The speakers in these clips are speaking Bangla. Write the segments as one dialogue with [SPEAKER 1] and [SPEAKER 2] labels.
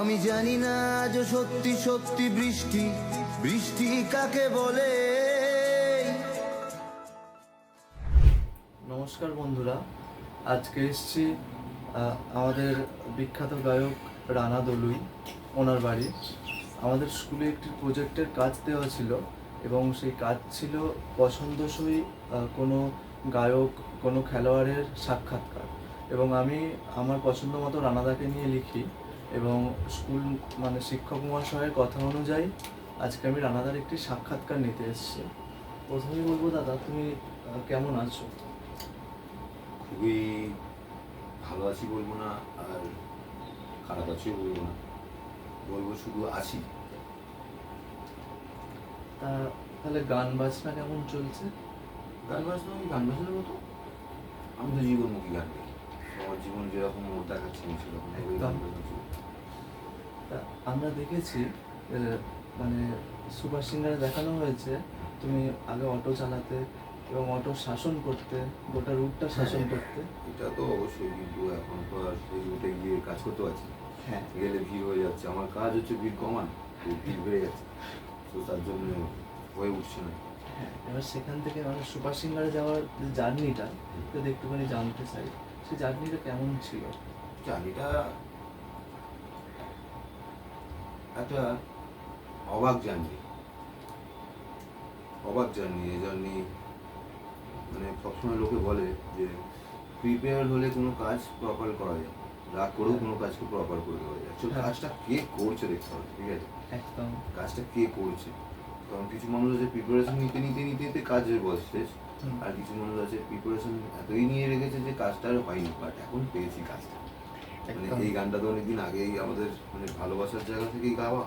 [SPEAKER 1] আমি জানি না আজ সত্যি সত্যি বৃষ্টি বৃষ্টি কাকে বলে।
[SPEAKER 2] নমস্কার বন্ধুরা, আজকে এসেছি আমাদের বিখ্যাত গায়ক রানা দলুই ওনার বাড়ি। আমাদের স্কুলে একটি প্রজেক্টের কাজ দেওয়া ছিল এবং সেই কাজ ছিল পছন্দসই কোনো গায়ক, কোনো খেলোয়াড়ের সাক্ষাৎকার। এবং আমি আমার পছন্দ মতো রানাদাকে নিয়ে লিখি এবং স্কুল শিক্ষক মহাশয়ের কথা অনুযায়ী আজকে আমি রানাদার একটি সাক্ষাৎকার নিতে এসেছি। প্রথমেই বলবো, দাদা তুমি কেমন আছো?
[SPEAKER 3] খুবই ভালো আছি বলবো না, আর খারাপ আছিও বলবো না, বলবো শুধু আছি।
[SPEAKER 2] তাহলে গান বাজনা কেমন চলছে?
[SPEAKER 3] গান বাজনা ওই গান বাজনার মতো। আমি তো জীবনমুখী গান গাই, আমার জীবন যেরকম মোড় দেখাচ্ছে আমি সেরকম গান বাজনা চলছে।
[SPEAKER 2] আমরা দেখেছি সুপার সিঙ্গারে দেখানো হয়েছে তুমি আগে অটো চালাতে এবং অটো শাসন করতে, গোটা রুটটা শাসন করতে।
[SPEAKER 3] এটা তো অবশ্যই, কিন্তু এখন তো আর সেই রুটে গিয়ে কাজ করতে পারছি না।
[SPEAKER 2] হ্যাঁ,
[SPEAKER 3] গেলে ভিড় হয়ে যাচ্ছে, আমার কাজ হচ্ছে ভিড় কমান, ভিড় বেড়ে যাচ্ছে, তো তার জন্য হয়ে উঠছে না।
[SPEAKER 2] হ্যাঁ, এবার সেখান থেকে সুপার সিঙ্গারে যাওয়ার যে জার্নিটা যদি একটুখানি জানতে চাই, সেই জার্নিটা কেমন ছিল?
[SPEAKER 3] জার্নিটা একটা অবাক জার্নি, এই জার্নি সবসময় লোকে বলে যে প্রিপেয়ার হলে কোনো কাজ প্রপার করা যায়, রাগ করেও কোনো কাজকে প্রপার করে দেওয়া যায়। কাজটা কে করছে দেখতে হবে, ঠিক আছে?
[SPEAKER 2] একদম,
[SPEAKER 3] কাজটা কে করছে। কারণ কিছু মানুষ আছে প্রিপারেশন নিতে কাজে বসছে, আর কিছু মানুষ আছে প্রিপারেশন এতই নিয়ে রেখেছে যে কাজটা আর হয়নি, বাট এখন পেয়েছি কাজটা। এই গানটা তো অনেকদিন আগেই আমাদের ভালোবাসার জায়গা থেকেই গাওয়া,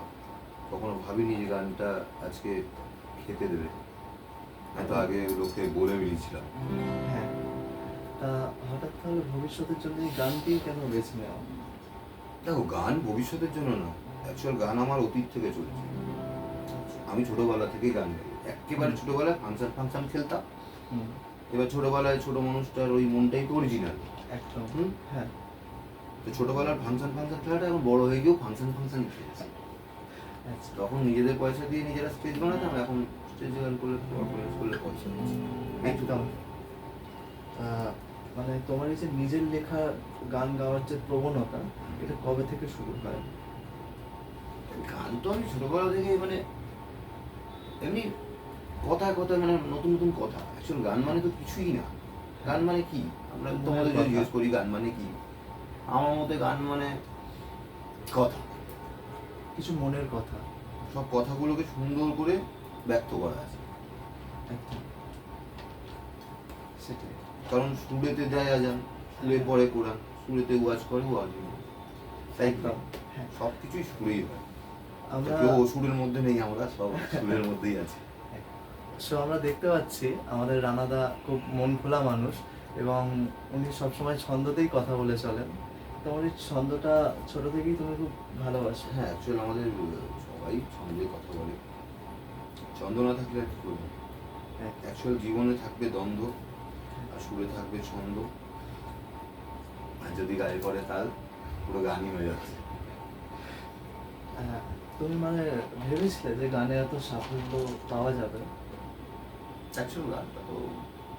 [SPEAKER 3] কখনো ভাবিনি যে গানটা আজকে খেতে দেবে, এত আগে লোককে বলে বেরিয়েছিলাম।
[SPEAKER 2] হ্যাঁ। তা হঠাৎ তাহলে ভবিষ্যতের জন্য এই গানটি কেন বেছে নেওয়া?
[SPEAKER 3] দেখো, গান ভবিষ্যতের জন্য না, অ্যাকচুয়াল গান আমার অতীত থেকে চলছে। আমি ছোটবেলা থেকেই গান গাই, একেবারে ছোটবেলায় ফাংশন খেলতাম। এবার ছোটবেলায় ছোট মানুষটার ওই মনটাই তো অরিজিনাল।
[SPEAKER 2] একদম, হ্যাঁ।
[SPEAKER 3] তো ছোটবেলার ফাংশন খেলাটা এখন বড় হয়ে গিয়েও ফাংশন খেলেছে। তখন নিজেদের পয়সা দিয়ে নিজেরা স্টেজ বানাতাম, এখন স্টেজ গান করলে পারফরমেন্স করলে পয়সা
[SPEAKER 2] একদম। তোমার এই যে নিজের লেখা গান গাওয়ার যে প্রবণতা, এটা কবে থেকে শুরু হয়?
[SPEAKER 3] গান তো আমি ছোটবেলা থেকে এমনি কথায় কথায় নতুন নতুন কথা। অ্যাকচুয়াল গান মানে তো কিছুই না। গান মানে কি, আমরা তোমাদের যদি জিজ্ঞেস করি গান মানে কি, আমার মতে গান মানে কথা,
[SPEAKER 2] কিছু মনের কথা,
[SPEAKER 3] সব কথাগুলোকে সুন্দর করে ব্যক্ত করা আছে।
[SPEAKER 2] একদম সেটাই।
[SPEAKER 3] কারণ সুরেতে দেয় আজান, সুরে পড়ে কোরআন, সুরেতে ওয়াজ করে ওয়াজ, তাই সব কিছুই সুরেই হয়। কেউ সুরের মধ্যে নেই, আমরা সব সুরের মধ্যেই আছি।
[SPEAKER 2] আমরা দেখতে পাচ্ছি আমাদের রানাদা খুব মন খোলা মানুষ এবং উনি সবসময় ছন্দতেই কথা বলে চলেন। তোমার এই ছন্দটা ছোট থেকেই তুমি খুব ভালোবাসো?
[SPEAKER 3] হ্যাঁ, অ্যাকচুয়ালি আমাদের সবাই ছন্দে কথা বলে, ছন্দ না থাকলে আর কি করবো। অ্যাকচুয়াল জীবনে থাকবে দ্বন্দ্ব, আর সুরে থাকবে ছন্দ, আর যদি গায়ে পড়ে তাল, পুরো গানই হয়ে যাচ্ছে।
[SPEAKER 2] তুমি ভেবেছিলে যে গানে এত সাফল্য পাওয়া যাবে?
[SPEAKER 3] অ্যাকচুয়াল গানটা তো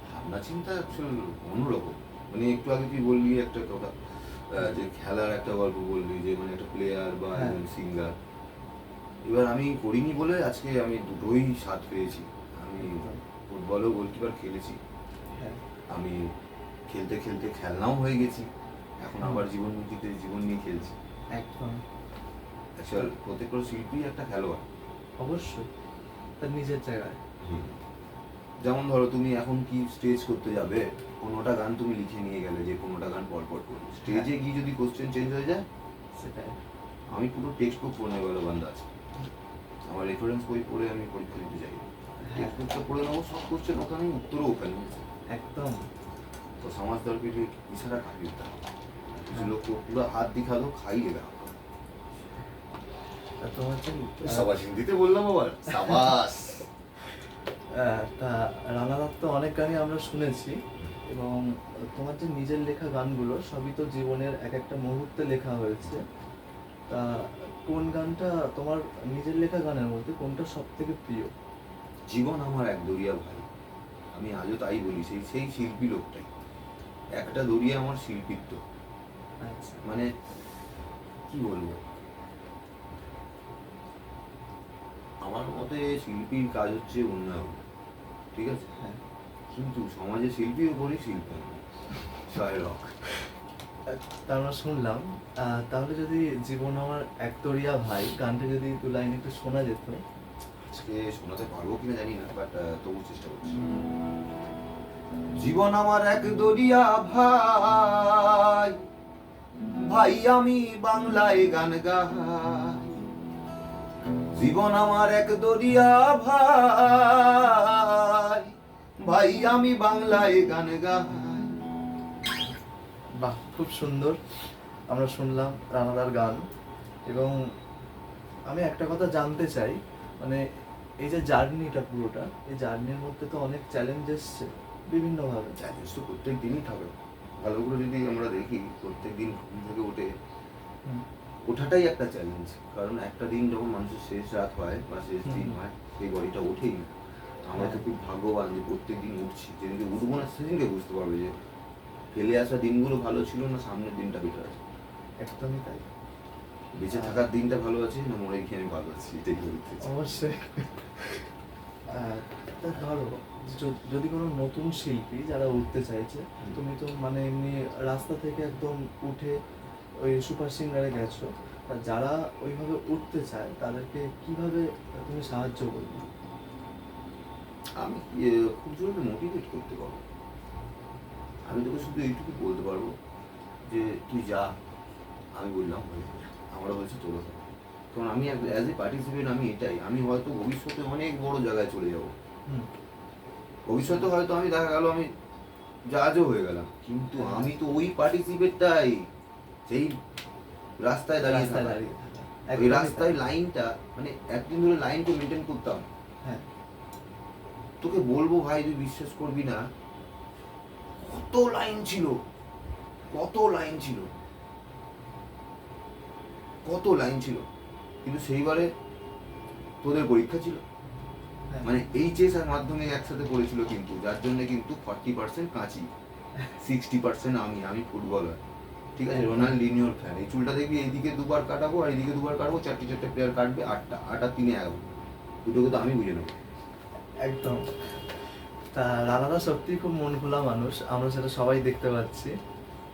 [SPEAKER 3] ভাবনা চিন্তা অ্যাকচুয়াল অন্যরকম। একটু আগে তুই বললি একটা কথা, যে খেলার একটা গল্প বললি, যে একটা প্লেয়ার বা একজন সিঙ্গার। এবার আমি করিনি বলে আজকে আমি দুটোই স্বাদ পেয়েছি। আমি ফুটবলেও গোলকিপার খেলেছি, আমি খেলতে খেলতে খেলনাও হয়ে গেছি, এখন আবার জীবন নিয়ে খেলছি।
[SPEAKER 2] একদম।
[SPEAKER 3] অ্যাকচুয়াল প্রত্যেকটা শিল্পী একটা খেলোয়াড়,
[SPEAKER 2] অবশ্যই তার নিজের জায়গায়।
[SPEAKER 3] যেমন ধরো তুমি এখন কি স্টেজ করতে যাবে, কোনোটা গান তুমি লিখে নিয়ে গেলে, যে কোনোটা গান পরপর করবে, স্টেজে গিয়ে যদি কোশ্চেন চেঞ্জ হয়ে যায়,
[SPEAKER 2] সেটাই।
[SPEAKER 3] আমি পুরো টেক্সট বুক পড়ে নেবো বান্ধা আছে, আমার রেফারেন্স বই পড়ে আমি পরীক্ষা দিতে যাই, টেক্সট বুকটা পড়ে নেবো, সব কোশ্চেন ওখানেই, উত্তরও ওখানে।
[SPEAKER 2] একদম।
[SPEAKER 3] তো সমাজ দলকে ইশারা খাইয়ে দিতে হবে, কিছু লোক পুরো হাত দিখালো খাইয়ে দেওয়া।
[SPEAKER 2] তোমার
[SPEAKER 3] সাবাস, হিন্দিতে বললাম আবার, সাবাস।
[SPEAKER 2] তা রানা দত্ত অনেক গানই আমরা শুনেছি এবং তোমার যে নিজের লেখা গানগুলো সবই তো জীবনের এক একটা মুহূর্তে লেখা হয়েছে। তা কোন গানটা তোমার নিজের লেখা গানের মধ্যে কোনটা সব থেকে প্রিয়?
[SPEAKER 3] জীবন আমার এক দরিয়া ভাই, আমি আজও তাই বলি, সেই সেই শিল্পী লোকটাই, একটা দরিয়া আমার শিল্পীত্ব।
[SPEAKER 2] আচ্ছা।
[SPEAKER 3] মানে কি বলবো, আমার মতে শিল্পীর কাজ হচ্ছে উন্নয়ন, ঠিক আছে,
[SPEAKER 2] হ্যাঁ।
[SPEAKER 3] কিন্তু সমাজে শিল্পীর উপরই শিল্প সহায়ক।
[SPEAKER 2] তা আমরা শুনলাম, তাহলে যদি জীবন আমার এক দরিয়া ভাই গানটা যদি দু লাইন একটু শোনা যেত।
[SPEAKER 3] আজকে শোনাতে পারবো কিনা জানি না, বাট তবু চেষ্টা করছি। জীবন আমার এক দরিয়া ভাই, ভাই আমি বাংলায় গান গাই। জীবন আমার এক দরিয়া ভাই, ভাই আমি বাংলায় গান গাই।
[SPEAKER 2] বাহ, খুব সুন্দর। আমরা শুনলাম রানাদার গান, এবং আমি একটা কথা জানতে চাই, মানে এই যে জার্নিটা পুরোটা, এই জার্নির মধ্যে তো অনেক চ্যালেঞ্জ এসছে বিভিন্নভাবে।
[SPEAKER 3] চ্যালেঞ্জ তো প্রত্যেক দিনই থাকে, ভালো করে যদি আমরা দেখি প্রত্যেক দিন ঘুম থেকে উঠে
[SPEAKER 2] হুম।
[SPEAKER 3] ওঠাটাই একটা চ্যালেঞ্জ। কারণ একটা দিন যখন মানুষের শেষ রাত হয় বা শেষ দিন
[SPEAKER 2] হুম।
[SPEAKER 3] হয়, সেই বডিটা ওঠেই না। আমরা তো খুব ভাগ্যবান যে প্রত্যেক দিন উঠছি, যেদিনকে উঠবো না সেদিনকে বুঝতে পারবে যে ফেলে আসা দিনগুলো ভালো ছিল না সামনের দিনটা বেটার আছে।
[SPEAKER 2] একদমই তাই।
[SPEAKER 3] বেঁচে থাকার দিনটা ভালো আছে না মরে গিয়ে আমি ভালো আছি, এটাই বলতে চাই।
[SPEAKER 2] অবশ্যই। তা ধরো, যদি কোনো নতুন শিল্পী যারা উঠতে চাইছে, তুমি তো মানে এমনি রাস্তা থেকে একদম উঠে ওই সুপার সিঙ্গারে গেছো, তা যারা ওইভাবে উঠতে চায় তাদেরকে কিভাবে তুমি সাহায্য করবে?
[SPEAKER 3] আমি খুব জোরে মোটিভেট করতে পারবো। আমি তোকে শুধু এইটুকু বলতে পারবো যে তুই যা, আমি বললাম হয়ে যাবে। আমরা বলছি তোরা যা। কারণ আমি অ্যাজ এ পার্টিসিপেন্ট আমি এটাই, আমি হয়তো ভবিষ্যতে অনেক বড় জায়গায় চলে যাব,
[SPEAKER 2] হুম।
[SPEAKER 3] ভবিষ্যতে হয়তো আমি দেখা গেল আমি জাজও হয়ে গেলাম, কিন্তু আমি তো ওই পার্টিসিপেটটাই, সেই রাস্তায় দাঁড়িয়ে
[SPEAKER 2] রাস্তায়
[SPEAKER 3] থাকা।
[SPEAKER 2] দাঁড়িয়ে থাকা।
[SPEAKER 3] ওই
[SPEAKER 2] একদমই
[SPEAKER 3] রাস্তায়
[SPEAKER 2] তাই।
[SPEAKER 3] লাইনটা, মানে একদিন ধরে লাইনকে মেনটেন করতাম।
[SPEAKER 2] হ্যাঁ।
[SPEAKER 3] তোকে বলবো ভাই, তুই বিশ্বাস করবি না, কত লাইন ছিল, কত লাইন ছিল, কত লাইন ছিল। কিন্তু সেইবারে তোদের পরীক্ষা ছিল,
[SPEAKER 2] হ্যাঁ।
[SPEAKER 3] মানে এইচএস আর মাধ্যমিক একসাথে পড়েছিল, কিন্তু যার জন্য কিন্তু 40% কাঁচি, 60% আমি ফুটবলার, ঠিক আছে, রোনাল্ডিনিওর ফ্যান। এই চুলটা দেখবি এইদিকে দুবার কাটাবো আর এইদিকে দুবার কাটবো, চারটে চারটে প্লেয়ার কাটবে, 8টা 8 আর 3 11, দুটোকে তো আমি বুঝে নেবো।
[SPEAKER 2] একদম। তা রানাদা সত্যিই খুব মন খোলা মানুষ, আমরা সেটা সবাই দেখতে পাচ্ছি।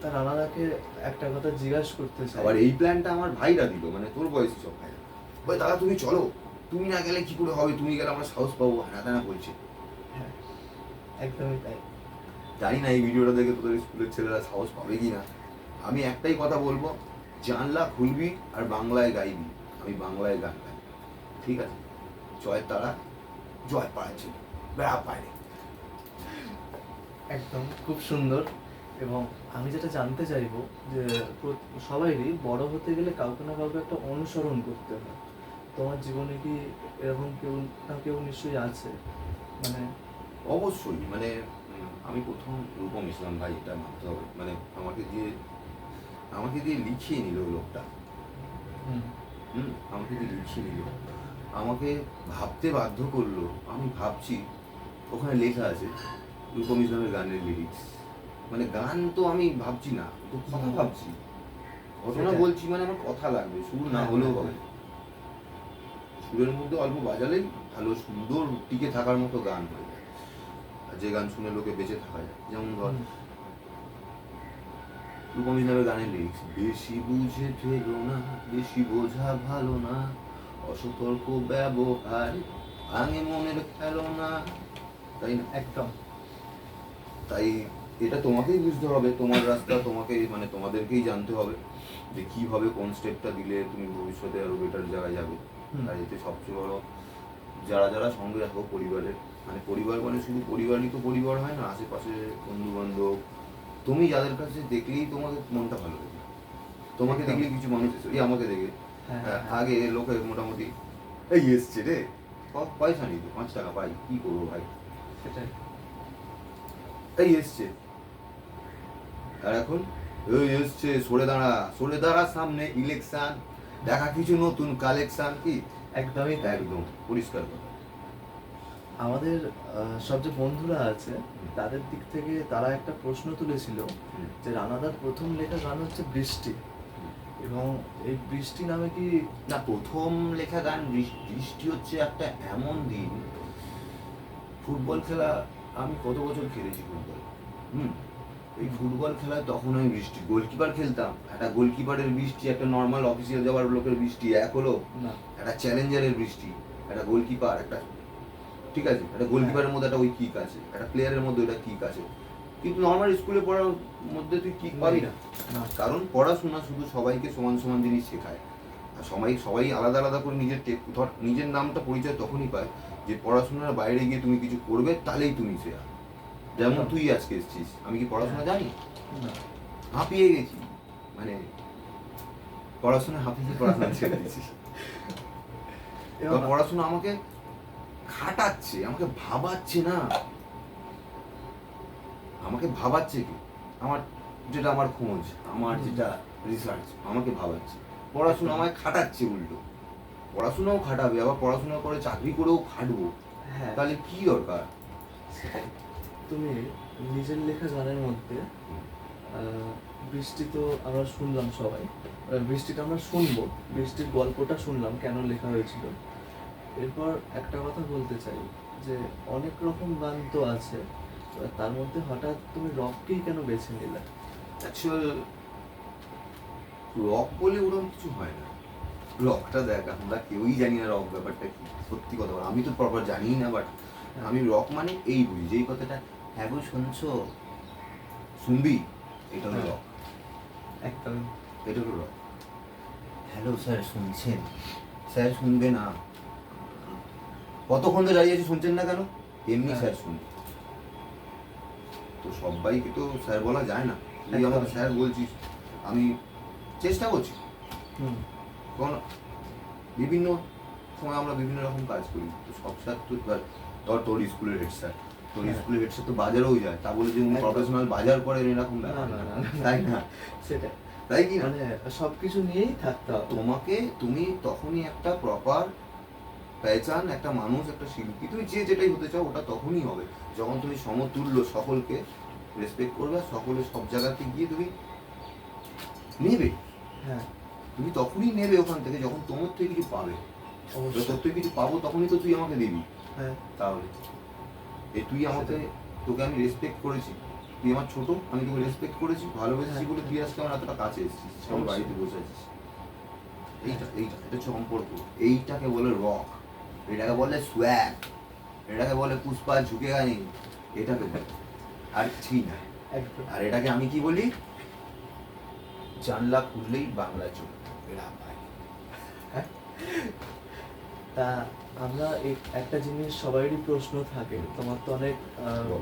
[SPEAKER 2] তা রানাদাকে একটা কথা জিজ্ঞাসা করতে চাই।
[SPEAKER 3] আবার এই প্ল্যানটা আমার ভাইরা দিল, মানে তোর বয়সী সব ভাইরা, ভাই দাদা তুমি চলো, তুমি না গেলে কি করে হবে, তুমি গেলে আমরা সাহস পাবো, হ্যাঁ তানা বলছে।
[SPEAKER 2] হ্যাঁ, একদমই তাই।
[SPEAKER 3] জানি না এই ভিডিওটা দেখে তোদের স্কুলের ছেলেরা সাহস পাবে কি না। আমি একটাই কথা বলবো, জানলা খুলবি আর বাংলায় গাইবি। আমি বাংলায় গান গাই, ঠিক আছে, জয় তারা, জয় পাড়াচ্ছে, বেড়া পায়।
[SPEAKER 2] একদম খুব সুন্দর। এবং আমি যেটা জানতে চাইবো যে সবাইরই বড় হতে গেলে কাউকে না কাউকে একটা অনুসরণ করতে হয়। তোমার জীবনে কি এরকম কেউ না কেউ নিশ্চয়ই আছে? মানে
[SPEAKER 3] অবশ্যই, মানে আমি প্রথম রূপম ইসলাম ভাই, এটা মানতে হবে, মানে আমাকে দিয়ে লিখিয়ে নিল লোকটা।
[SPEAKER 2] হুম।
[SPEAKER 3] আমাকে দিয়ে লিখিয়ে নিল, আমাকে ভাবতে বাধ্য করলো। আমি ভাবছি, ওখানে লেখা আছে রূপম ইসলামের গানের লিরিক্স, মানে গান তো আমি ভাবছি না, তো কথা ভাবছি, ঘটনা
[SPEAKER 2] সেটাই।
[SPEAKER 3] বলছি, মানে আমার কথা লাগবে, সুর না
[SPEAKER 2] হ্যাঁ,
[SPEAKER 3] হলেও
[SPEAKER 2] হ্যাঁ,
[SPEAKER 3] হবে, সুরের মধ্যে অল্প বাজালেই ভালো সুন্দর টিকে থাকার মতো গান হয়ে যায়। আর যে গান শুনে লোকে বেঁচে থাকা যায়, যেমন ধর
[SPEAKER 2] হুম।
[SPEAKER 3] রূপম ইসলামের গানের লিরিক্স, বেশি বুঝে ফেলো না, বেশি বোঝা ভালো না, অসতর্ক ব্যবহার ভাঙে মনের খেলনা, তাই না?
[SPEAKER 2] একদম।
[SPEAKER 3] তাই এটা তোমাকেই বুঝতে হবে, তোমার রাস্তা তোমাকে, মানে তোমাদেরকেই জানতে হবে যে কিভাবে কোন স্টেপটা দিলে তুমি ভবিষ্যতে আরো বেটার জায়গায় যাবে।
[SPEAKER 2] হুম।
[SPEAKER 3] আর এতে সবচেয়ে বড়, যারা যারা সঙ্গে রাখো পরিবারের, মানে পরিবার মানে শুধু পরিবারই তো পরিবার হয় না, আশেপাশে বন্ধু বান্ধব, তুমি যাদের কাছে দেখলেই তোমাকে মনটা ভালো লাগে, তোমাকে
[SPEAKER 2] একদম।
[SPEAKER 3] দেখলে কিছু মানুষ এসে, এই আমাকে দেখে
[SPEAKER 2] হ্যাঁ, হ্যাঁ।
[SPEAKER 3] আগে লোকে মোটামুটি এই এসছে রে, পয়সা নেই তো, 5 টাকা পাই, কি করবো ভাই,
[SPEAKER 2] সেটাই।
[SPEAKER 3] এই এসছে। আর এখন এই এসছে, সরে দাঁড়া সামনে ইলেকশন, দেখা কিছু নতুন কালেকশন কি
[SPEAKER 2] একদমই তাই।
[SPEAKER 3] একদম পরিষ্কার কথা।
[SPEAKER 2] আমাদের সব যে বন্ধুরা আছে তাদের দিক থেকে তারা একটা প্রশ্ন তুলেছিল
[SPEAKER 3] হুম।
[SPEAKER 2] যে রানাদার প্রথম লেখা গান হচ্ছে বৃষ্টি, এবং এই বৃষ্টি নামে কি
[SPEAKER 3] না, প্রথম লেখা গান বৃষ্টি হচ্ছে একটা এমন দিন। ফুটবল খেলা আমি কত বছর খেলেছি ফুটবল। এই ফুটবল খেলায় তখন আমি বৃষ্টি গোলকিপার খেলতাম, একটা গোলকিপারের বৃষ্টি একটা নর্মাল অফিসিয়াল যাওয়ার লোকের বৃষ্টি এক হলো,
[SPEAKER 2] না?
[SPEAKER 3] একটা চ্যালেঞ্জারের বৃষ্টি, একটা গোলকিপার একটা, ঠিক আছে, একটা গোলকিপারের মধ্যে একটা ওই কিক আছে, একটা প্লেয়ারের মধ্যে ওটা কিক আছে, কিন্তু নর্মাল স্কুলে পড়ার মধ্যে তুই কিক পাবি না।
[SPEAKER 2] না।
[SPEAKER 3] কারণ পড়াশোনা শুধু সবাইকে সমান সমান জিনিস শেখায়, আর সবাই সবাই আলাদা আলাদা করে নিজের ধর নিজের নামটা পরিচয় তখনই পায় যে পড়াশোনার বাইরে গিয়ে তুমি কিছু করবে, তাহলেই তুমি সেরা। যেমন তুই আজকে এসেছিস, আমি কি পড়াশোনা জানি?
[SPEAKER 2] না।
[SPEAKER 3] হাঁপিয়ে গেছি, মানে পড়াশোনা হাঁপিয়ে পড়াশোনা ছেড়ে দিয়েছিস।
[SPEAKER 2] এবং
[SPEAKER 3] এবার পড়াশোনা আমাকে খাটাচ্ছে, আমাকে ভাবাচ্ছে না, আমাকে ভাবাচ্ছে কি আমার যেটা আমার খোঁজ, আমার যেটা রিসার্চ আমাকে ভাবাচ্ছে। পড়াশোনা আমায় খাটাচ্ছে, উল্টো পড়াশোনাও খাটাবে, আবার পড়াশোনা করে চাকরি করেও খাটবো,
[SPEAKER 2] হ্যাঁ,
[SPEAKER 3] তাহলে কি দরকার?
[SPEAKER 2] সেটাই। তুমি নিজের লেখা গানের মধ্যে বৃষ্টি তো আমরা শুনলাম সবাই, বৃষ্টিটা আমরা শুনবো, বৃষ্টির গল্পটা শুনলাম কেন লেখা হয়েছিল। এরপর একটা কথা বলতে চাই যে অনেক রকম গান তো আছে, এবার তার মধ্যে হঠাৎ তুমি রককেই কেন বেছে নিলে?
[SPEAKER 3] অ্যাকচুয়াল রক বলে ওরকম কিছু হয় না। রকটা দেখ, আমরা কেউই জানি না রক ব্যাপারটা কি, সত্যি কথা বলা, আমি তো প্রপার জানিই না, বাট আমি রক মানে এই বুঝি যেই কথাটা, হ্যাঁ গো শুনছো, শুনবি, এটা হলো রক,
[SPEAKER 2] একদম।
[SPEAKER 3] এটা হলো রক। হ্যালো স্যার শুনছেন? স্যার শুনবে না, কতক্ষণ ধরে দাঁড়িয়ে আছি, শুনছেন না কেন? এমনি
[SPEAKER 2] হ্যাঁ।
[SPEAKER 3] স্যার শুনবে। তো সবাইকে তো স্যার বলা যায় না, তুই
[SPEAKER 2] একদম।
[SPEAKER 3] আমাকে স্যার বলছিস, আমি চেষ্টা করছি,
[SPEAKER 2] হুম।
[SPEAKER 3] কারণ বিভিন্ন সময় আমরা বিভিন্ন রকম কাজ করি, তো সব স্যার তো ধর তোর স্কুলের হেড স্যার, তোর
[SPEAKER 2] হ্যাঁ।
[SPEAKER 3] স্কুলের হেড স্যার তো বাজারেও যায়, তা বলে যে উনি
[SPEAKER 2] একদম।
[SPEAKER 3] প্রফেশনাল বাজার করেন এরকম
[SPEAKER 2] না
[SPEAKER 3] ব্যাপার
[SPEAKER 2] না
[SPEAKER 3] না,
[SPEAKER 2] না,
[SPEAKER 3] তাই না?
[SPEAKER 2] সেটাই,
[SPEAKER 3] তাই কি না?
[SPEAKER 2] মানে সবকিছু নিয়েই থাকতে হবে।
[SPEAKER 3] তুমি তখনই একটা প্রপার পেহচান, একটা মানুষ, একটা শিল্পী, তুমি যে যেটাই হতে চাও ওটা তখনই হবে যখন তুমি সমতুল্য সকলকে রেসপেক্ট করবে, আর সকলের সব জায়গাতে গিয়ে তুমি নেবে।
[SPEAKER 2] হ্যাঁ,
[SPEAKER 3] তুমি তখনই নেবে ওখান থেকে যখন তোমার থেকে কিছু পাবে।
[SPEAKER 2] অবশ্যই।
[SPEAKER 3] তোর থেকে কিছু পাবো তখনই তো তুই আমাকে দিবি।
[SPEAKER 2] হ্যাঁ,
[SPEAKER 3] তাহলে এই তুই আমাকে, তোকে আমি রেসপেক্ট করেছি, তুই আমার ছোট, আমি তোকে রেসপেক্ট করেছি, ভালোবেসেছি বলে তুই আজকে আমার এতটা কাছে এসেছিস, আমার বাড়িতে বসে আছিস। এইটা এইটা এটা হচ্ছে সম্পর্ক, এইটাকে বলে রক, এটাকে বলে সোয়াগ, এটাকে বলে পুষ্পা ঝুঁকে গানি, এটাকে বলে, আর ঠিক না।
[SPEAKER 2] একদম।
[SPEAKER 3] আর এটাকে আমি কি বলি, জানলা খুললেই বাংলা চলে, এরা ভাই।
[SPEAKER 2] তা আমরা একটা জিনিস সবারই প্রশ্ন থাকে, তোমার তো অনেক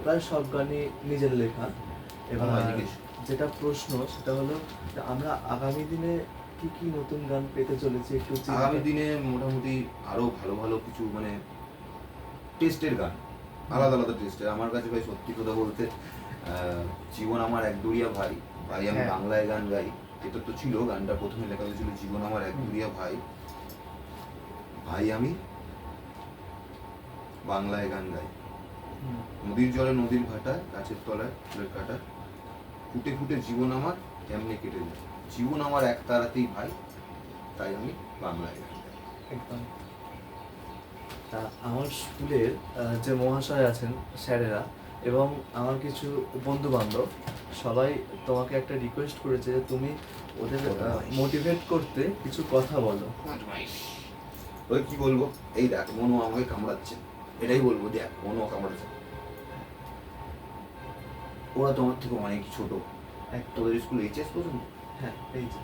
[SPEAKER 2] প্রায় সব গানই নিজের লেখা, এবার
[SPEAKER 3] আমার জিজ্ঞেস।
[SPEAKER 2] যেটা প্রশ্ন সেটা হলো যে আমরা আগামী দিনে কি কি নতুন গান পেতে চলেছি একটু
[SPEAKER 3] আগামী দিনে মোটামুটি আরো ভালো ভালো কিছু, মানে টেস্টের গান, আলাদা আলাদা টেস্টের। আমার কাছে ভাই সত্যি কথা বলতে জীবন আমার এক দরিয়া ভাই, ভাই আমি
[SPEAKER 2] হ্যাঁ।
[SPEAKER 3] বাংলায় গান গাই, এটা তো ছিল গানটা প্রথমে লেখা হয়েছিল জীবন আমার এক দরিয়া ভাই, ভাই আমি বাংলায় গান গাই।
[SPEAKER 2] হুম।
[SPEAKER 3] নদীর জলে নদীর ভাটায় গাছের তলায় ফুলের কাটায় ফুটে ফুটে জীবন আমার কেমনে কেটে যায়, জীবন আমার এক তারাতেই ভাই, তাই আমি বাংলায় গান গাই।
[SPEAKER 2] একদম। তা আমার স্কুলের যে মহাশয় আছেন স্যারেরা এবং আমার কিছু বন্ধু বান্ধব সবাই তোমাকে একটা রিকোয়েস্ট করেছে যে তুমি ওদের মোটিভেট করতে কিছু কথা বলো।
[SPEAKER 3] ওই কি বলবো, এই দেখ মনু আমাকে কামড়াচ্ছে, এটাই বলবো, দেখ মনু কামড়াচ্ছে, ওরা তোমার থেকে অনেক ছোট, তোদের স্কুল এইচএস পর্যন্ত,
[SPEAKER 2] হ্যাঁ, এই যে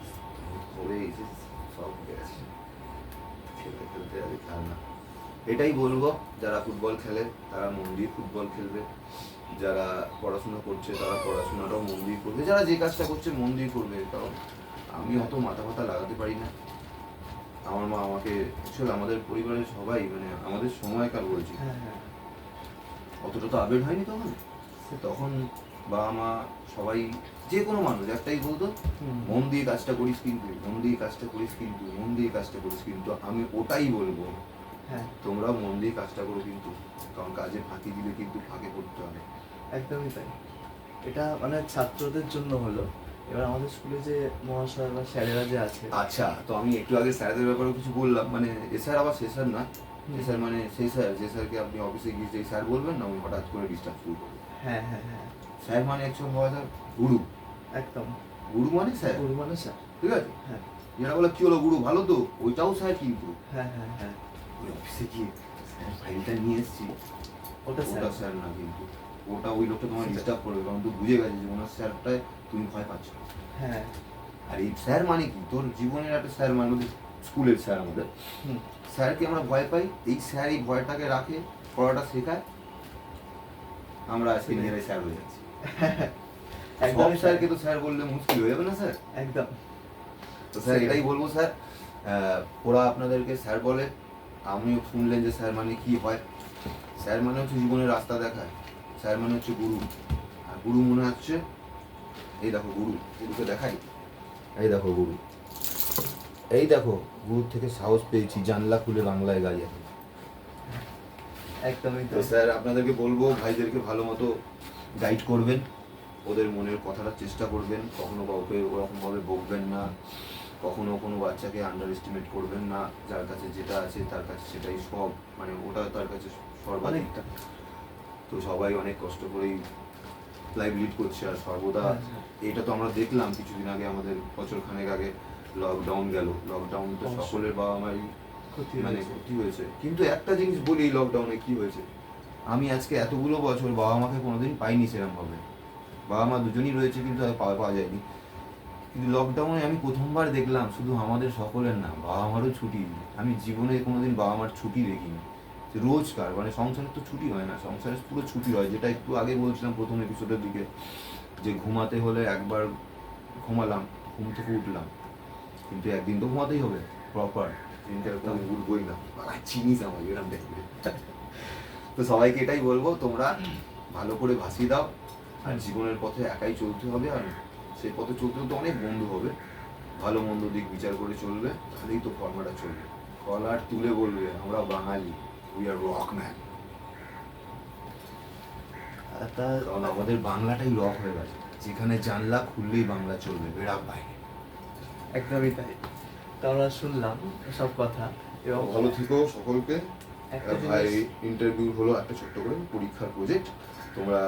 [SPEAKER 3] কবে এইচএস সব উঠে গেছে, খেলতে খেলতে আর খেল না। এটাই বলবো, যারা ফুটবল খেলে তারা মন দিয়ে ফুটবল খেলবে, যারা পড়াশোনা করছে তারা পড়াশোনাটাও মন দিয়ে করবে, যারা যে কাজটা করছে মন দিয়ে করবে, কারণ আমি অত মাথা ফাথা লাগাতে পারি না। আমার মা আমাকে, আসলে আমাদের পরিবারের সবাই, মানে আমাদের সময়কার বলছি,
[SPEAKER 2] হ্যাঁ হ্যাঁ
[SPEAKER 3] অতটা তো আপডেট হয়নি তখন, তখন বাবা মা সবাই, যে কোনো মানুষ একটাই বলতো,
[SPEAKER 2] হুম।
[SPEAKER 3] মন দিয়ে কাজটা করিস কিন্তু, মন দিয়ে কাজটা করিস কিন্তু, মন দিয়ে কাজটা করিস কিন্তু। আমি ওটাই বলবো,
[SPEAKER 2] হ্যাঁ,
[SPEAKER 3] তোমরাও মন দিয়ে কাজটা করো কিন্তু, কারণ কাজে ফাঁকি দিলে কিন্তু ফাঁকে পড়তে হবে।
[SPEAKER 2] একদমই তাই। এটা মানে ছাত্রদের জন্য হলো। এবার আমাদের স্কুলে যে মহাশয় বা স্যারেরা যে আছে,
[SPEAKER 3] আচ্ছা, তো আমি একটু আগে স্যারদের ব্যাপারেও কিছু বললাম, মানে এ স্যার আবার সে স্যার না,
[SPEAKER 2] হুম।
[SPEAKER 3] এ স্যার মানে সেই স্যার যে স্যারকে আপনি অফিসে গিয়ে যে স্যার বলবেন না, উনি হঠাৎ করে ডিস্টার্ব শুরু করবেন।
[SPEAKER 2] হ্যাঁ হ্যাঁ হ্যাঁ,
[SPEAKER 3] স্যার মানে অ্যাকচুয়াল হওয়া যায় গুরু,
[SPEAKER 2] একদম।
[SPEAKER 3] গুরু মানে স্যার,
[SPEAKER 2] গুরু মানে স্যার।
[SPEAKER 3] ঠিক আছে?
[SPEAKER 2] হ্যাঁ
[SPEAKER 3] যেটা বলে কি হলো গুরু ভালো তো, ওইটাও স্যার কিন্তু।
[SPEAKER 2] হ্যাঁ হ্যাঁ হ্যাঁ,
[SPEAKER 3] ওই অফিসে গিয়ে স্যার ফাইলটা নিয়ে এসেছি,
[SPEAKER 2] ওটা স্যার।
[SPEAKER 3] ওটা স্যার না কিন্তু, ওটা ওই লোকটা তোমার ডিস্টার্ব করবে, কারণ তুই বুঝে গেছিস যে ওনার স্যারটায় তুমি ভয় পাচ্ছ।
[SPEAKER 2] হ্যাঁ।
[SPEAKER 3] আর এই স্যার মানে কি, তোর জীবনের একটা স্যার মানে আমাদের স্কুলের স্যার, আমাদের
[SPEAKER 2] হুম।
[SPEAKER 3] স্যারকে আমরা ভয় পাই, এই স্যার এই ভয়টাকে রাখে, পড়াটা শেখায়, আমরা আজকে নিজেরাই স্যার হয়ে যাচ্ছি। সব
[SPEAKER 2] একদমই
[SPEAKER 3] স্যারকে তো স্যার বললে মুশকিল হয়ে যাবে না স্যার?
[SPEAKER 2] একদম।
[SPEAKER 3] তো স্যার এটাই বলবো স্যার, ওরা আপনাদেরকে স্যার বলে, আমিও শুনলেন যে স্যার মানে কি হয়। স্যার মানে হচ্ছে জীবনের রাস্তা দেখায়, স্যার মানে হচ্ছে গুরু। আর গুরু মনে হচ্ছে, এই দেখো গুরু, গুরুকে দেখাই, এই দেখো গুরু, এই দেখো গুরুর থেকে সাহস পেয়েছি, জানলা খুলে বাংলায় গাইয়া।
[SPEAKER 2] একদমই
[SPEAKER 3] তো
[SPEAKER 2] তাই।
[SPEAKER 3] স্যার আপনাদেরকে বলবো, ভাইদেরকে ভালো মতো গাইড করবেন, ওদের মনের কথাটা চেষ্টা করবেন, কখনো কাউকে ওরকমভাবে বকবেন না, কখনো কোনো বাচ্চাকে আন্ডার এস্টিমেট করবেন না। যার কাছে যেটা আছে তার কাছে সেটাই সব, মানে ওটা তার কাছে সর্বাধিক।
[SPEAKER 2] অনেকটা।
[SPEAKER 3] তো সবাই অনেক কষ্ট করেই লাইভ লিড করছে, আর সর্বদা
[SPEAKER 2] হ্যাঁ, হ্যাঁ।
[SPEAKER 3] এটা তো আমরা দেখলাম কিছুদিন আগে, আমাদের বছর খানেক আগে লকডাউন গেল, লকডাউন তো
[SPEAKER 2] অবশ্যই।
[SPEAKER 3] সকলের বাবা মাই
[SPEAKER 2] ক্ষতি
[SPEAKER 3] মানে
[SPEAKER 2] হয়েছে।
[SPEAKER 3] ক্ষতি হয়েছে। কিন্তু একটা জিনিস বলি, এই লকডাউনে কি হয়েছে, আমি আজকে এতগুলো বছর বাবা মাকে কোনোদিন পাইনি সেরকমভাবে, বাবা মা দুজনই রয়েছে কিন্তু আর পাওয়া পাওয়া যায়নি। কিন্তু লকডাউনে আমি প্রথমবার দেখলাম, শুধু আমাদের সকলের না, বাবা মারও ছুটি। আমি জীবনে কোনোদিন বাবা মার ছুটি দেখিনি, যে রোজকার, মানে সংসারের তো ছুটি হয় না, সংসারের পুরো ছুটি হয়, যেটা একটু আগে বলছিলাম প্রথম এপিসোডের দিকে, যে ঘুমাতে হলে একবার ঘুমালাম, ঘুম থেকে উঠলাম, কিন্তু একদিন তো ঘুমাতেই হবে প্রপার, দিনটা কোনো উঠবই না, চিনিস আমার এরকম দেখবে। তো সবাইকে এটাই বলবো, তোমরা ভালো করে ভাসিয়ে দাও, আর জীবনের পথে একাই চলতে হবে, আর সেই পথে চলতে চলতে অনেক বন্ধু হবে, ভালো মন্দ দিক বিচার করে চলবে, তাহলেই তো ফর্মাটা চলবে। কলার তুলে বলবে আমরা বাঙালি, উই আর রক ম্যান,
[SPEAKER 2] তা
[SPEAKER 3] কারণ আমাদের বাংলাটাই রক হয়ে গেছে, যেখানে জানলা খুললেই বাংলা চলবে, বেড়া বাইরে।
[SPEAKER 2] একদমই তাই। তো আমরা শুনলাম সব কথা, এবং
[SPEAKER 3] ভালো থেকো সকলকে।
[SPEAKER 2] একটা
[SPEAKER 3] ভাই
[SPEAKER 2] জিনিস,
[SPEAKER 3] ইন্টারভিউ হলো একটা ছোট্ট করে পরীক্ষার প্রজেক্ট, তোমরা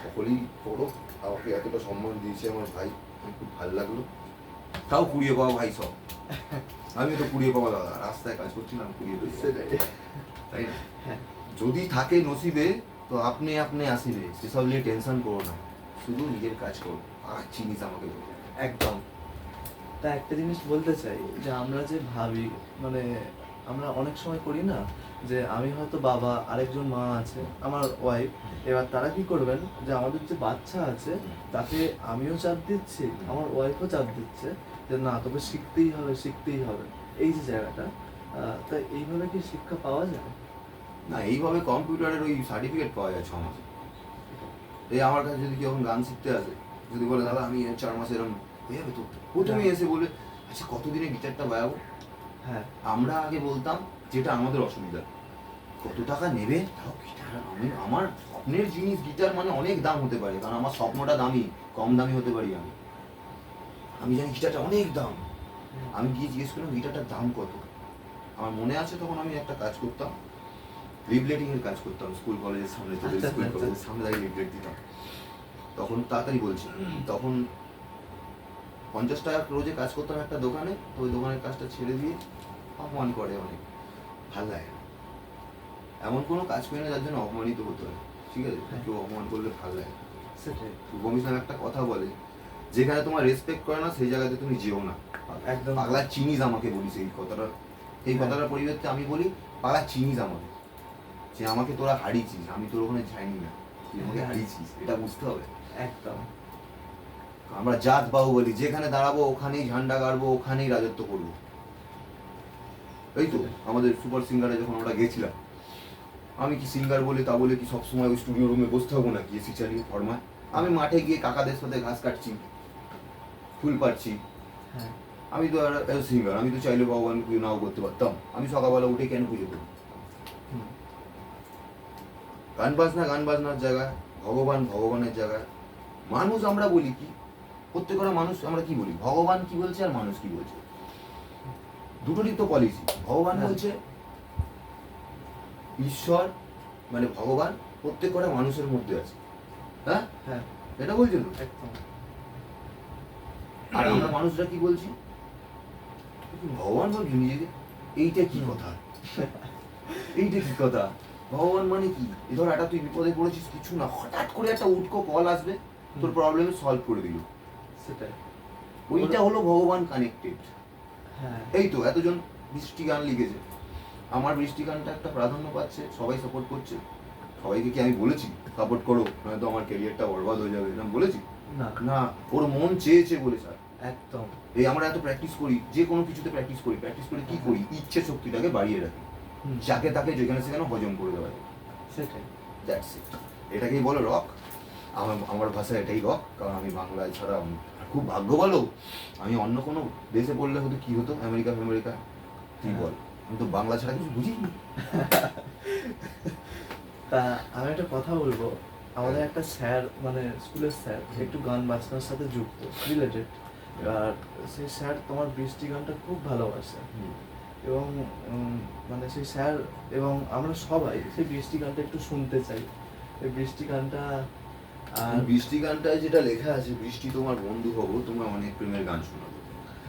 [SPEAKER 3] সকলেই করো। আমাকে এতটা সম্মান দিয়েছে আমার ভাই, আমার খুব ভালো লাগলো। তাও কুড়িয়ে পাওয়া ভাই সব, আমি তো কুড়িয়ে পাওয়া দাদা, রাস্তায় কাজ করছিলাম কুড়িয়ে পেয়েছি,
[SPEAKER 2] সেটাই।
[SPEAKER 3] তাই না?
[SPEAKER 2] হ্যাঁ,
[SPEAKER 3] যদি থাকে নসিবে তো আপনি আপনি আসিবে, সেসব নিয়ে টেনশন করো না, শুধু নিজের কাজ করো, আর চিনিস আমাকে বলো।
[SPEAKER 2] একদম। তা একটা জিনিস বলতে চাই, যে আমরা যে ভাবি, মানে আমরা অনেক সময় করি না, যে আমি হয়তো বাবা, আরেকজন মা আছে, আমার ওয়াইফ, এবার তারা কি করবেন, যে আমাদের যে বাচ্চা আছে তাকে আমিও চাপ দিচ্ছি, আমার ওয়াইফও চাপ দিচ্ছে, যে না তোকে শিখতেই হবে শিখতেই হবে, এই যে জায়গাটা, তা এইভাবে কি শিক্ষা পাওয়া যায়?
[SPEAKER 3] না, এইভাবে কম্পিউটারের ওই সার্টিফিকেট পাওয়া যায় 6 মাসে। এই আমার কাছে যদি কেউ এখন গান শিখতে আসে, যদি বলে দাদা আমি 4 মাসে এরকম হয়ে যাবে, তো প্রথমেই এসে বলে আচ্ছা কতদিনে গিটারটা বাজাবো।
[SPEAKER 2] হ্যাঁ,
[SPEAKER 3] আমরা আগে বলতাম যেটা আমাদের অসুবিধা, কত টাকা নেবে, তাও গিটার, আমি আমার স্বপ্নের জিনিস গিটার মানে অনেক দাম হতে পারে, কারণ আমার স্বপ্নটা দামি, কম দামি হতে পারি আমি, আমি জানি গিটারটা অনেক দাম। আমি গিয়ে জিজ্ঞেস করলাম গিটারটার দাম কত। আমার মনে আছে তখন আমি একটা কাজ করতাম, লিফলেটিং এর কাজ করতাম স্কুল কলেজের সামনে, তোদের
[SPEAKER 2] আচ্ছা,
[SPEAKER 3] স্কুল
[SPEAKER 2] আচ্ছা,
[SPEAKER 3] কলেজের
[SPEAKER 2] আচ্ছা।
[SPEAKER 3] সামনে দাঁড়িয়ে লিফলেট দিতাম। তখন তাড়াতাড়ি বলছি, তখন 50 টাকা রোজে কাজ করতাম একটা দোকানে, তো ওই দোকানের কাজটা ছেড়ে দিয়ে অপমান করে অনেক, ভাল লাগে না। এমন কোনো কাজ করি না যার জন্য অপমানিত হতে হয়, ঠিক আছে? কেউ অপমান করলে ভাল লাগে না।
[SPEAKER 2] সেটাই।
[SPEAKER 3] কমিশন একটা কথা বলে, যেখানে তোমার রেসপেক্ট করে না সেই জায়গাতে তুমি যেও না।
[SPEAKER 2] একদম।
[SPEAKER 3] পাগলা চিনিস আমাকে বলিস এই কথাটা, এই কথাটার পরিবর্তে আমি বলি পাগলা চিনিস আমাকে, যে আমাকে তোরা হারিয়েছিস, আমি তোর ওখানে যাইনি না, তুই আমাকে হারিয়েছিস, এটা বুঝতে হবে।
[SPEAKER 2] একদম।
[SPEAKER 3] আমরা জাত বাহু বলি, যেখানে দাঁড়াবো ওখানেই ঝান্ডা গাড়বো, ওখানেই রাজত্ব করবো। এই তো আমাদের সুপার সিঙ্গারে যখন আমরা গেছিলাম, আমি কি সিঙ্গার বলে তা বলে কি সবসময় ওই স্টুডিও রুমে বসতে হবো নাকি এসি চালিয়ে ফরমায়? আমি মাঠে গিয়ে কাকাদের সাথে ঘাস কাটছি, ফুল পাচ্ছি।
[SPEAKER 2] হ্যাঁ
[SPEAKER 3] আমি তো সিঙ্গার, আমি তো চাইলে ভগবান পুজো নাও করতে পারতাম। আমি সকালবেলা উঠে কেন পুজো করি?
[SPEAKER 2] হুম,
[SPEAKER 3] গান বাজনার জায়গায়, ভগবান ভগবানের জায়গায়। মানুষ আমরা বলি কি, প্রত্যেকটা মানুষ আমরা কি বলি, ভগবান কি বলছে আর মানুষ কি বলছে, দুটোরই তো পলিসি। ভগবান
[SPEAKER 2] হ্যাঁ।
[SPEAKER 3] বলছে ঈশ্বর মানে ভগবান প্রত্যেকটা মানুষের মধ্যে আছে, হ্যাঁ
[SPEAKER 2] হ্যাঁ
[SPEAKER 3] এটা বলছে তো।
[SPEAKER 2] একদম।
[SPEAKER 3] আর আমরা মানুষরা কি বলছি, ভগবান বলছি নিজেকে। এইটা কি কথা, এইটা কি কথা? ভগবান মানে কি? এ ধর একটা তুই বিপদে পড়েছিস, কিছু না, হঠাৎ করে একটা উটকো কল আসবে, তোর প্রবলেম সলভ করে দিল,
[SPEAKER 2] সেটাই।
[SPEAKER 3] ওইটা হলো ভগবান কানেক্টেড।
[SPEAKER 2] হ্যাঁ
[SPEAKER 3] এই তো এতজন বৃষ্টি গান লিখেছে, আমার বৃষ্টি গানটা একটা প্রাধান্য পাচ্ছে, সবাই সাপোর্ট করছে। সবাইকে কি আমি বলেছি সাপোর্ট করো, নয়তো আমার ক্যারিয়ারটা বরবাদ হয়ে যাবে, এরকম বলেছি?
[SPEAKER 2] না
[SPEAKER 3] না, ওর মন চেয়েছে বলে স্যার।
[SPEAKER 2] একদম।
[SPEAKER 3] এই আমরা এত প্র্যাকটিস করি, যে কোনো কিছুতে প্র্যাকটিস করে কি করি, ইচ্ছে শক্তিটাকে বাড়িয়ে রাখি,
[SPEAKER 2] হুম,
[SPEAKER 3] যাকে তাকে যেখানে সেখানে হজম করে দেওয়া যায়।
[SPEAKER 2] সেটাই।
[SPEAKER 3] দ্যাটস ইট, এটাকেই বলে রক। আমার ভাষায় এটাই রক, কারণ আমি বাংলায় ছাড়া খুব ভাগ্য বলো, আমি অন্য কোনো দেশে পড়লে হতো কি হতো, আমেরিকা কি বল, আমি তো বাংলা ছাড়া কিছু বুঝি না।
[SPEAKER 2] তা আমি একটা কথা বলবো, আমাদের একটা স্যার মানে স্কুলের স্যার একটু গান বাজনার সাথে যুক্ত রিলেটেড, আর সেই স্যার তোমার বৃষ্টি গানটা খুব ভালোবাসে এবং মানে সেই স্যার এবং আমরা সবাই সেই বৃষ্টি গানটা একটু শুনতে চাই। এই বৃষ্টি গানটা আর
[SPEAKER 3] বৃষ্টি গানটায় যেটা লেখা আছে, বৃষ্টি তোমার বন্ধু হব, তোমরা অনেক প্রেমের গান শোনাবো।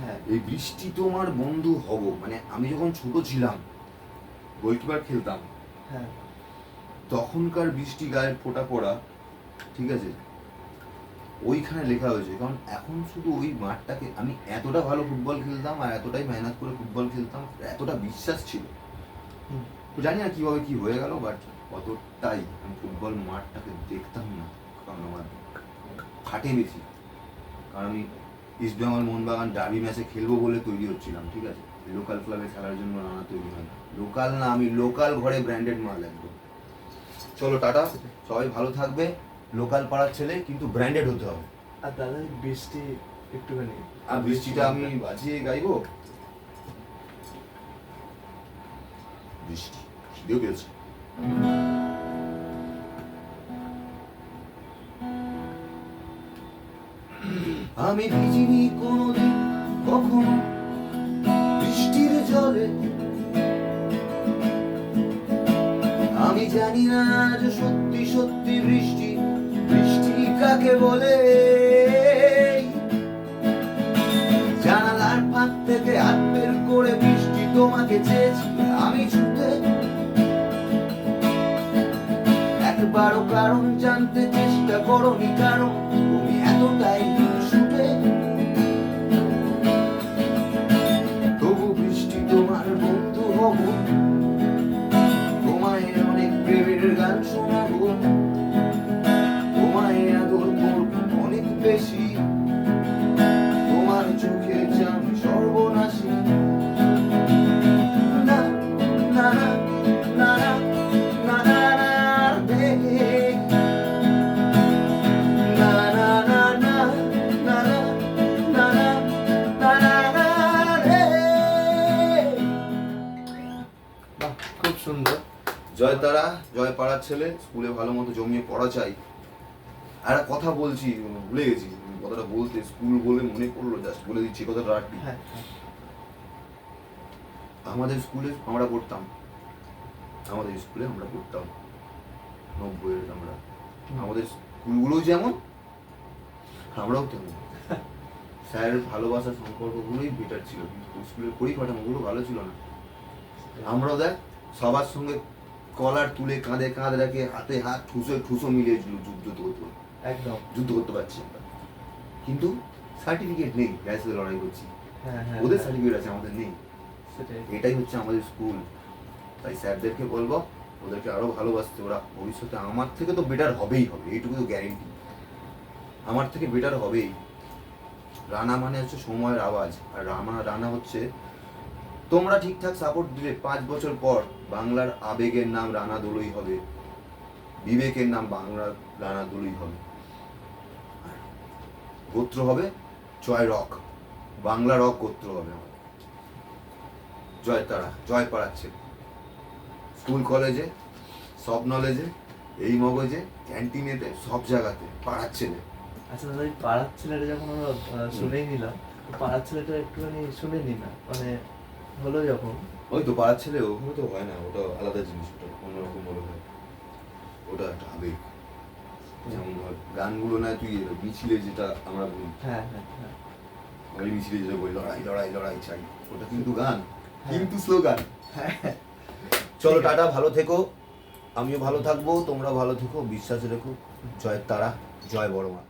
[SPEAKER 2] হ্যাঁ
[SPEAKER 3] এই বৃষ্টি তোমার বন্ধু হব মানে আমি যখন ছোট ছিলাম, গোলকিপার খেলতাম,
[SPEAKER 2] হ্যাঁ
[SPEAKER 3] তখনকার বৃষ্টি গায়ে ফোঁটা পড়া, ঠিক আছে, ওইখানে লেখা হয়েছে। কারণ এখন শুধু ওই মাঠটাকে, আমি এতটা ভালো ফুটবল খেলতাম আর এতটাই মেহনত করে ফুটবল খেলতাম, এতটা বিশ্বাস ছিল,
[SPEAKER 2] হুম,
[SPEAKER 3] তো জানি না কিভাবে কি হয়ে গেল, বাট অতটাই আমি ফুটবল মাঠটাকে দেখতাম না, কারণ আমার খাটে বেশি। কারণ আমি ইস্ট বেঙ্গল মোহনবাগান ডার্বি ম্যাচে খেলবো বলে তৈরি হচ্ছিলাম, ঠিক আছে, লোকাল ক্লাবে খেলার জন্য রানা তৈরি হয় না, লোকাল না, আমি লোকাল ঘরে ব্র্যান্ডেড মাল একদম। চলো টাটা, সবাই ভালো থাকবে, লোকাল পাড়ার ছেলে কিন্তু ব্র্যান্ডেড হতে হবে।
[SPEAKER 2] আর দাদা বৃষ্টি একটুখানি
[SPEAKER 3] আর বৃষ্টিটা আমি বাজিয়ে গাইবো, বৃষ্টি খিদেও পেয়েছে। আমি ভিজিনি কোনোদিন কখনো বৃষ্টির জলে, আমি জানি না যে সত্যি সত্যি বৃষ্টি বৃষ্টি কাকে বলে। জানালার ফাঁক থেকে হাত বের করে বৃষ্টি তোমাকে চেয়েছি আমি ছুটে, একবারও কারণ জানতে চেষ্টা করোনি, কারণ তুমি এতটাই ছুটে। তবু বৃষ্টি তোমার বন্ধু হব, তোমায় অনেক প্রেমের গান শোনাবো, তোমায় আদর করবো অনেক বেশি, তোমার চোখে চান সর্বনাশী। না না না না না না না রে, না না না না না না না না না রে।
[SPEAKER 2] বাহ খুব সুন্দর।
[SPEAKER 3] জয় তারা, জয় পাড়ার ছেলে, স্কুলে ভালো মতো জমিয়ে পড়া চাই। আর একটা কথা বলছি, ভুলে গেছি কথাটা বলতে, স্কুল বলে মনে পড়লো, জাস্ট বলে দিচ্ছি কথাটা রাখবি।
[SPEAKER 2] হ্যাঁ হ্যাঁ
[SPEAKER 3] আমাদের স্কুলে আমরা পড়তাম, 90-এর আমরা, আমাদের স্কুলগুলো যেমন আমরাও তেমন। স্যারের ভালোবাসার সম্পর্কগুলোই বেটার ছিল, কিন্তু স্কুলের পরিকাঠামোগুলো ভালো ছিল না। আমরাও দেখ সবার সঙ্গে কলার তুলে কাঁধে কাঁধ রেখে হাতে হাত ঠুসো মিলিয়ে যুদ্ধ করতে পারছি আমরা, কিন্তু সার্টিফিকেট নেই, গ্যাসের লড়াই করছি।
[SPEAKER 2] হ্যাঁ হ্যাঁ
[SPEAKER 3] ওদের সার্টিফিকেট আছে, আমাদের নেই।
[SPEAKER 2] সেটাই।
[SPEAKER 3] এটাই হচ্ছে আমাদের স্কুল। তাই স্যারদেরকে বলবো ওদেরকে আরো ভালোবাসতে, ওরা ভবিষ্যতে আমার থেকে তো বেটার হবেই হবে, এইটুকু তো গ্যারেন্টি, আমার থেকে বেটার হবেই। রানা মানে হচ্ছে সময়ের আওয়াজ, আর রানা হচ্ছে, তোমরা ঠিকঠাক সাপোর্ট দিলে 5 বছর পর বাংলার আবেগের নাম রানা দলুই হবে, বিবেকের নাম বাংলার রানা দলুই হবে। গোত্র হবে জয় রক, বাংলা রক গোত্র হবে আমাদের। জয় তারা, জয় পাড়ার ছেলে, স্কুল কলেজে, সব নলেজে, এই মগজে, ক্যান্টিনেতে, সব জায়গাতে পাড়ার ছেলে।
[SPEAKER 2] আচ্ছা দাদা, এই পাড়ার ছেলেটা যখন আমরা শুনেই নিলাম, তো পাড়ার ছেলেটা একটুখানি শুনে নি না, মানে হলো যখন।
[SPEAKER 3] ওই তো পাড়ার ছেলে, ওগুলো তো হয় না, ওটা আলাদা জিনিস, ওটা অন্যরকম মনে হয়, ওটা একটা আবেগ। যেমন ধর গানগুলো না, তুই মিছিলে যেটা আমরা বলি,
[SPEAKER 2] হ্যাঁ হ্যাঁ হ্যাঁ
[SPEAKER 3] আমি মিছিলে যেটা বলি লড়াই লড়াই লড়াই চাই, ওটা কিন্তু গান, কিন্তু স্লোগান।
[SPEAKER 2] হ্যাঁ।
[SPEAKER 3] চলো টাটা, ভালো থেকো, আমিও ভালো থাকবো, তোমরা ভালো থেকো, বিশ্বাস রেখো। জয় তারা, জয় বড় মা।